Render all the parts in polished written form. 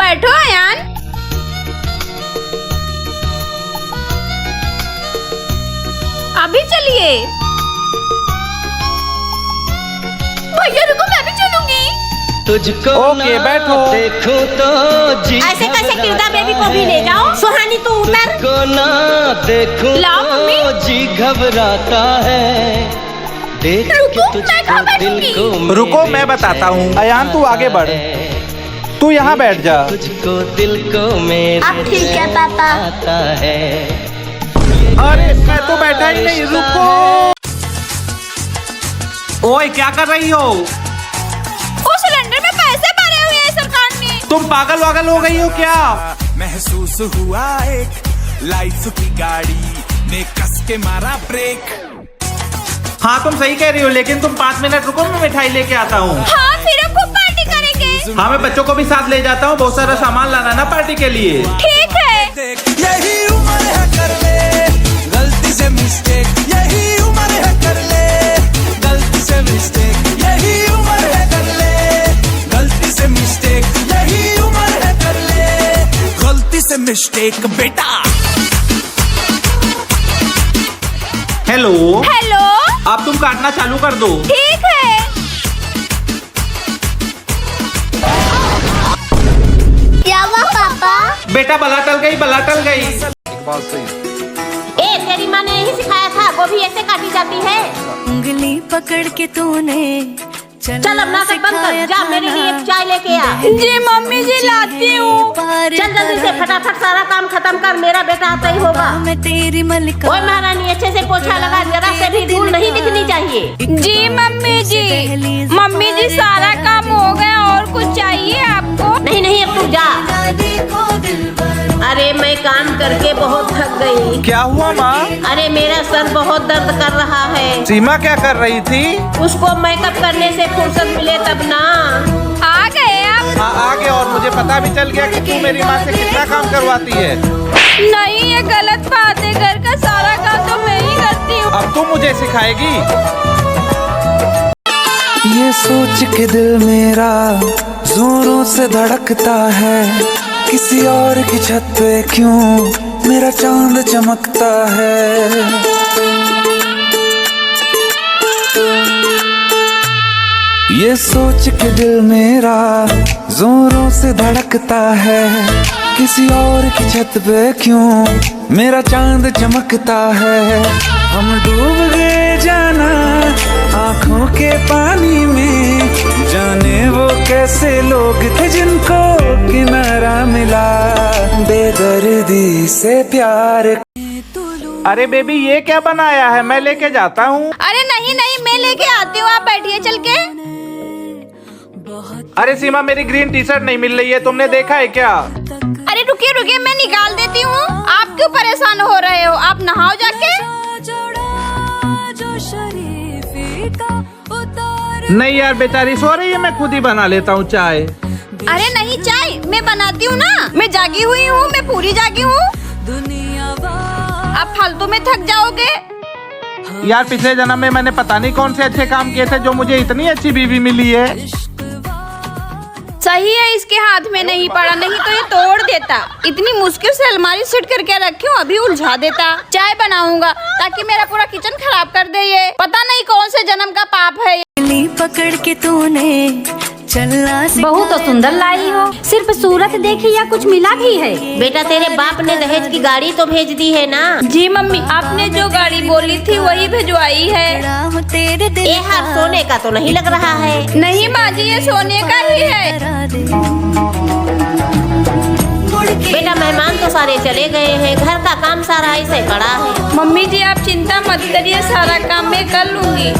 बैठो अयान। अभी चलिए। भैया रुको, मैं भी चलूंगी। तुझको ओके बैठो। देखो तो जी ऐसे कैसे किरदा बेबी को भी ले जाओ। सुहानी तू उतर। तुझको ना देखो लाओ मम्मी। तो जी घबराता है। देख के रुको, मैं तुझको कहाँ दिल बैठूंगी? को रुको, मेरे मैं बताता हूँ। जैसा अयान तू आगे बढ़, है। तू यहाँ बैठ जा। तुझको दिल को मेरे अब ठीक है पापा। आता है। अरे मैं तो बैठा ही नहीं, रुको। ओए क्या कर रही हो? ओ सिलेंडर में पैसे भरे हुए हैं सरकार ने। तुम पागल वागल हो गई हो क्या? महसूस हुआ एक लाइफ की गाड़ी ने कस के मारा ब्रेक। हाँ तुम सही कह रही हो, लेकिन तुम 5 मिनट रुको, मैं मिठाई लेके आता हूँ। हाँ फिर हम खूब पार्टी करेंगे। हाँ मैं बच्चों को भी साथ ले जाता हूँ, बहुत सारा सामान लाना ना पार्टी के लिए। ठीक है। यही उम्र है कर ले गलती से मिस्टेक। यही उम्र है कर ले गलती से मिस्टेक। यही उम्र है कर ले गलती से मिस्टेक। यही उम्र है कर ले गलती से मिस्टेक बेटा। Hello hello. अब तुम काटना चालू कर दो। ठीक है। क्या हुआ पापा? बेटा बला टल गई, बला टल गई। ए तेरी माँ ने यही सिखाया था, गोभी ऐसे काटी जाती है। उंगली पकड़ के तूने चल अब नाटक बंद कर, जा मेरे लिए एक चाय लेके आ। जी मम्मी जी लाती हूँ। चल जल्दी से फटाफट सारा काम खत्म कर, मेरा बेटा आता ही होगा। मैं तेरी मलिका। ओए महारानी अच्छे से पोछा लगा, जरा से भी धूल नहीं दिखनी चाहिए। जी मम्मी जी। मम्मी जी सारा काम हो गया, और कुछ चाहिए आपको? नहीं नहीं अब तू जा। अरे मैं काम करके बहुत थक गई। क्या हुआ माँ? अरे मेरा सर बहुत दर्द कर रहा है। सीमा क्या कर रही थी? उसको मेकअप करने से फुर्सत मिले तब ना। आ गए आप? हाँ आ गया, और मुझे पता भी चल गया कि तू मेरी माँ से कितना काम करवाती है। नहीं ये गलत बात है, घर का सारा काम तो मैं ही करती हूँ। अब तू मुझे सिखाएगी? ये सोच के दिल मेरा जोरों से धड़कता है, किसी और की छत पे क्यों मेरा चांद चमकता है। ये सोच के दिल मेरा जोरों से धड़कता है, किसी और की छत पे क्यों मेरा चांद चमकता है। हम डूब गए जाना आँखों के पानी में, जाने वो कैसे लोग थे जिनको किनारा मिला बेदर्दी से प्यार। अरे बेबी ये क्या बनाया है? मैं लेके जाता हूँ। अरे नहीं नहीं मैं लेके आती हूँ, आप बैठिए चल के। अरे सीमा मेरी ग्रीन टी शर्ट नहीं मिल रही है, तुमने देखा है क्या? अरे रुकिए रुकिए मैं निकाल देती हूँ। आप क्यों परेशान हो रहे हो? आप नहाओ जाके। नहीं यार बेचारी सो रही है, मैं खुद ही बना लेता हूँ चाय। अरे नहीं चाय मैं बनाती हूँ ना, मैं जागी हुई हूँ, मैं पूरी जागी हूँ। आप फालतू में थक जाओगे। यार पिछले जन्म में मैंने पता नहीं कौन से अच्छे काम किए थे जो मुझे इतनी अच्छी बीवी मिली है। सही है इसके हाथ में नहीं पड़ा, नहीं तो ये तोड़ देता। इतनी मुश्किल से अलमारी सेट करके रखी हूँ, अभी उलझा देता। चाय बनाऊंगा ताकि मेरा पूरा किचन खराब कर दे ये। पता नहीं कौन से जन्म का पाप है। उंगली पकड़ के तूने चलना बहू तो सुंदर लाई हो, सिर्फ सूरत देखी या कुछ मिला भी है? बेटा तेरे बाप ने दहेज की गाड़ी तो भेज दी है ना। जी मम्मी आपने जो गाड़ी बोली थी वही भिजवाई है। तेरे दिल ये हाथ सोने का तो नहीं लग रहा है। नहीं माँ जी ये सोने का ही है। बेटा मेहमान तो सारे चले गए हैं, घर का काम सारा ऐसे पड़ा है। मम्मी जी आप चिंता मत करिए, सारा काम मैं कर लूंगी।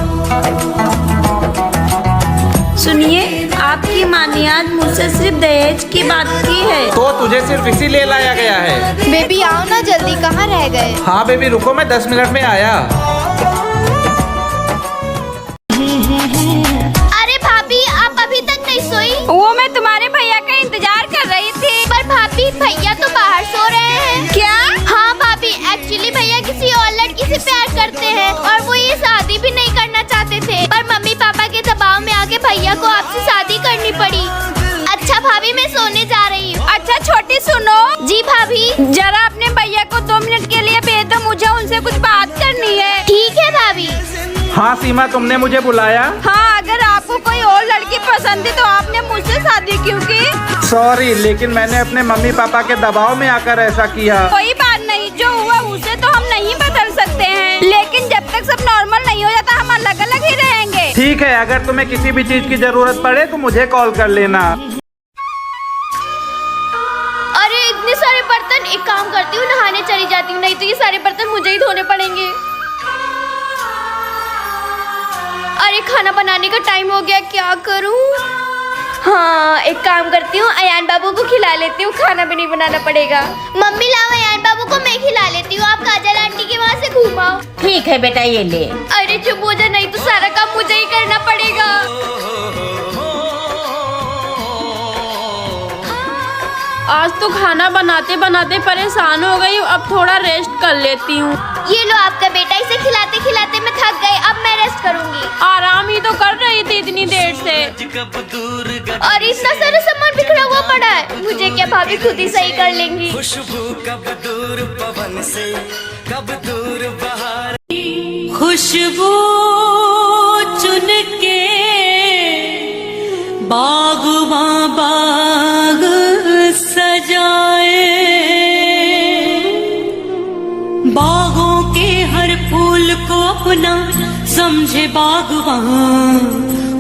सुनिए आपकी माँ ने आज मुझसे सिर्फ दहेज की बात की है। तो तुझे सिर्फ इसीलिए लाया गया है। बेबी आओ ना जल्दी, कहाँ रह गए? हाँ बेबी रुको, मैं 10 मिनट में आया। अरे भाभी आप अभी तक नहीं सोई? वो मैं तुम्हारे भैया का इंतजार कर रही थी। पर भाभी भैया तो बाहर सो रहे हैं। क्या? हाँ भाभी एक्चुअली भैया किसी और लड़की से प्यार करते हैं और वो ये शादी भी नहीं करना चाहते थे, पर मम्मी पापा के दबाव में आके भैया को आपसे शादी करनी पड़ी। अच्छा भाभी मैं सोने जा रही हूँ। छोटी सुनो। जी भाभी। जरा अपने भैया को 2 मिनट के लिए भेज दो, मुझे उनसे कुछ बात करनी है। ठीक है भाभी। हाँ सीमा, तुमने मुझे बुलाया? हाँ, अगर आपको कोई और लड़की पसंद थी तो आपने मुझसे शादी क्यों की? सॉरी, लेकिन मैंने अपने मम्मी पापा के दबाव में आकर ऐसा किया। कोई बात नहीं, जो हुआ उसे तो हम नहीं बदल सकते हैं, लेकिन जब तक सब नॉर्मल नहीं हो जाता हम अलग अलग ही रहेंगे। ठीक है, अगर तुम्हें किसी भी चीज की जरूरत पड़े तो मुझे कॉल कर लेना। अरे इतने सारे बर्तन, एक काम करती हूँ नहाने चली जाती हूँ, नहीं तो ये सारे बर्तन मुझे ही धोने पड़ेंगे। अरे खाना बनाने का टाइम हो गया, क्या करूँ? हाँ, एक काम करती हूँ, अयान बाबू को खिला लेती हूँ, खाना भी नहीं बनाना पड़ेगा। मम्मी लाओ, अयान बाबू को मैं खिला लेती हूँ, आप काजल आंटी के वहाँ से घूमाओ। ठीक है बेटा, ये ले। अरे चुप हो जा, नहीं तो सारा काम मुझे ही करना पड़ेगा। आज तो खाना बनाते बनाते परेशान हो गई, अब थोड़ा रेस्ट कर लेती हूँ। ये लो आपका बेटा, इसे खिलाते खिलाते मैं थक गई, अब मैं रेस्ट करूँगी। आराम ही तो कर रही थी इतनी देर से। और इतना सारा सामान बिखरा हुआ पड़ा है, मुझे क्या भाभी खुद ही सही कर लेंगी। खुशबू कब दूर पवन से, कब दूर बहार। खुशबू चुन के बागवां बाग सजाए, बागों के हर फूल को अपना समझे बागवां,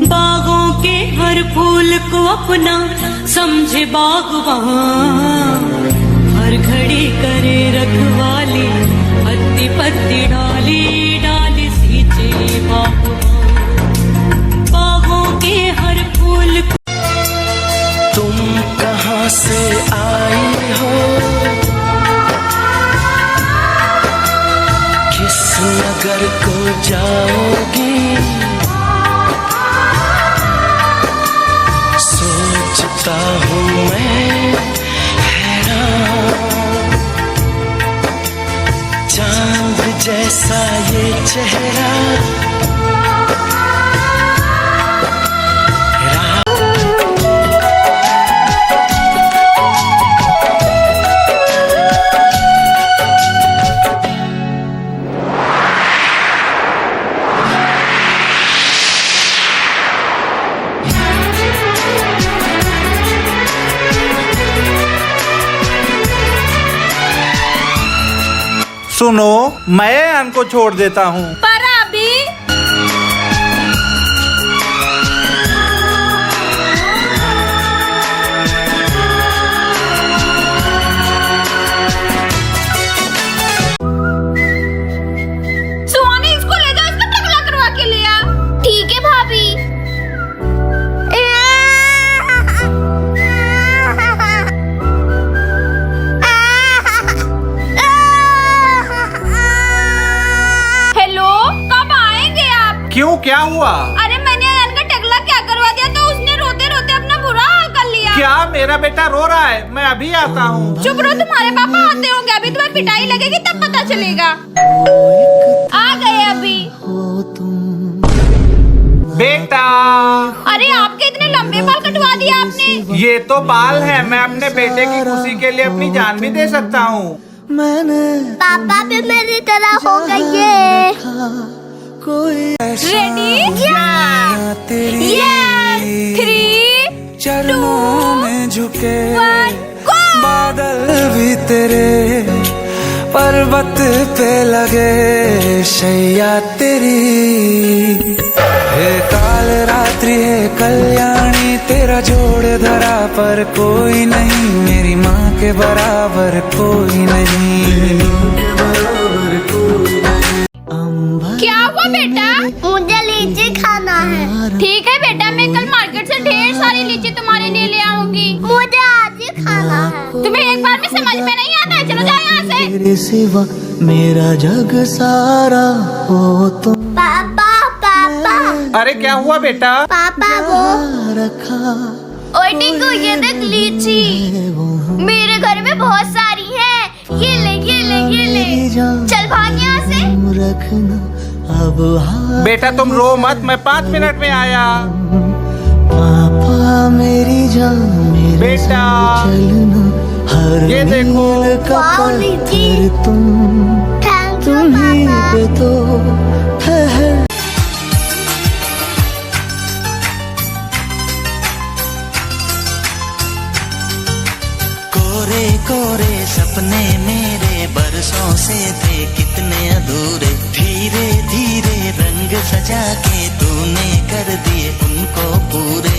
बागों के हर फूल को अपना समझे बागवां, हर घड़ी करे रखवाली, पत्ती पत्ती डाली डाली सींचे बागवां, बागों के हर फूल। तुम कहाँ से आई हो, किस नगर को जाओगी, सोचता हूँ मैं हैरान, चांद जैसा ये चेहरा। सुनो, मैं अयान को छोड़ देता हूँ। पर अभी सुहानी, इसको ले जाओ, इसका टकला करवा के लिया। ठीक है भाभी। हेलो, कब आएंगे आप? क्यों, क्या हुआ? अरे मैंने अयान का टकला क्या करवा दिया तो उसने रोते रोते अपना बुरा हाल कर लिया। क्या मेरा बेटा रो रहा है? मैं अभी आता हूँ। चुप रहो, तुम्हारे पापा आते होंगे, अभी तुम्हें पिटाई लगेगी तब पता चलेगा। आ गए अभी। बेटा, अरे आपके इतने लंबे बाल कटवा दिए आपने। ये तो बाल है, मैं अपने बेटे की खुशी के लिए अपनी जान भी दे सकता हूँ। पापा भी मेरी तरह हो गई है। रेडी? Yes, 3, चरणों में झुके 1, go! बादल भी तेरे, पर्वत पे लगे शैया तेरी, हे काल रात्रि है कल्याणी, तेरा जोड़ धरा पर कोई नहीं, मेरी माँ के बराबर कोई नहीं। क्या हुआ बेटा? मुझे लीची खाना है। ठीक है बेटा, मैं कल मार्केट से ढेर सारी लीची तुम्हारे लिए ले आऊंगी। मुझे आज ही खाना है। तुम्हें एक बार में समझ में नहीं आता है, चलो जाओ यहाँ से। तेरे सिवा मेरा जग सारा हो तुम। पापा पापा अरे क्या हुआ बेटा? पापा वो रखा ओए टिंकू, ये देख लीची, मेरे घर में बहुत सारी है। ये ले ये ले ये ले, चल भाग यहाँ से। रखना अब बेटा तुम रो मत, मैं 5 मिनट में आया। पापा मेरी जान, मेरे बेटा। साथ चलना हर ये देखो। मील का पत्थर तुम ही पे तो ठहर। कोरे कोरे सपने मेरे बरसों से थे कितने अधूरे, धीरे धीरे रंग सजा के तूने कर दिए उनको पूरे।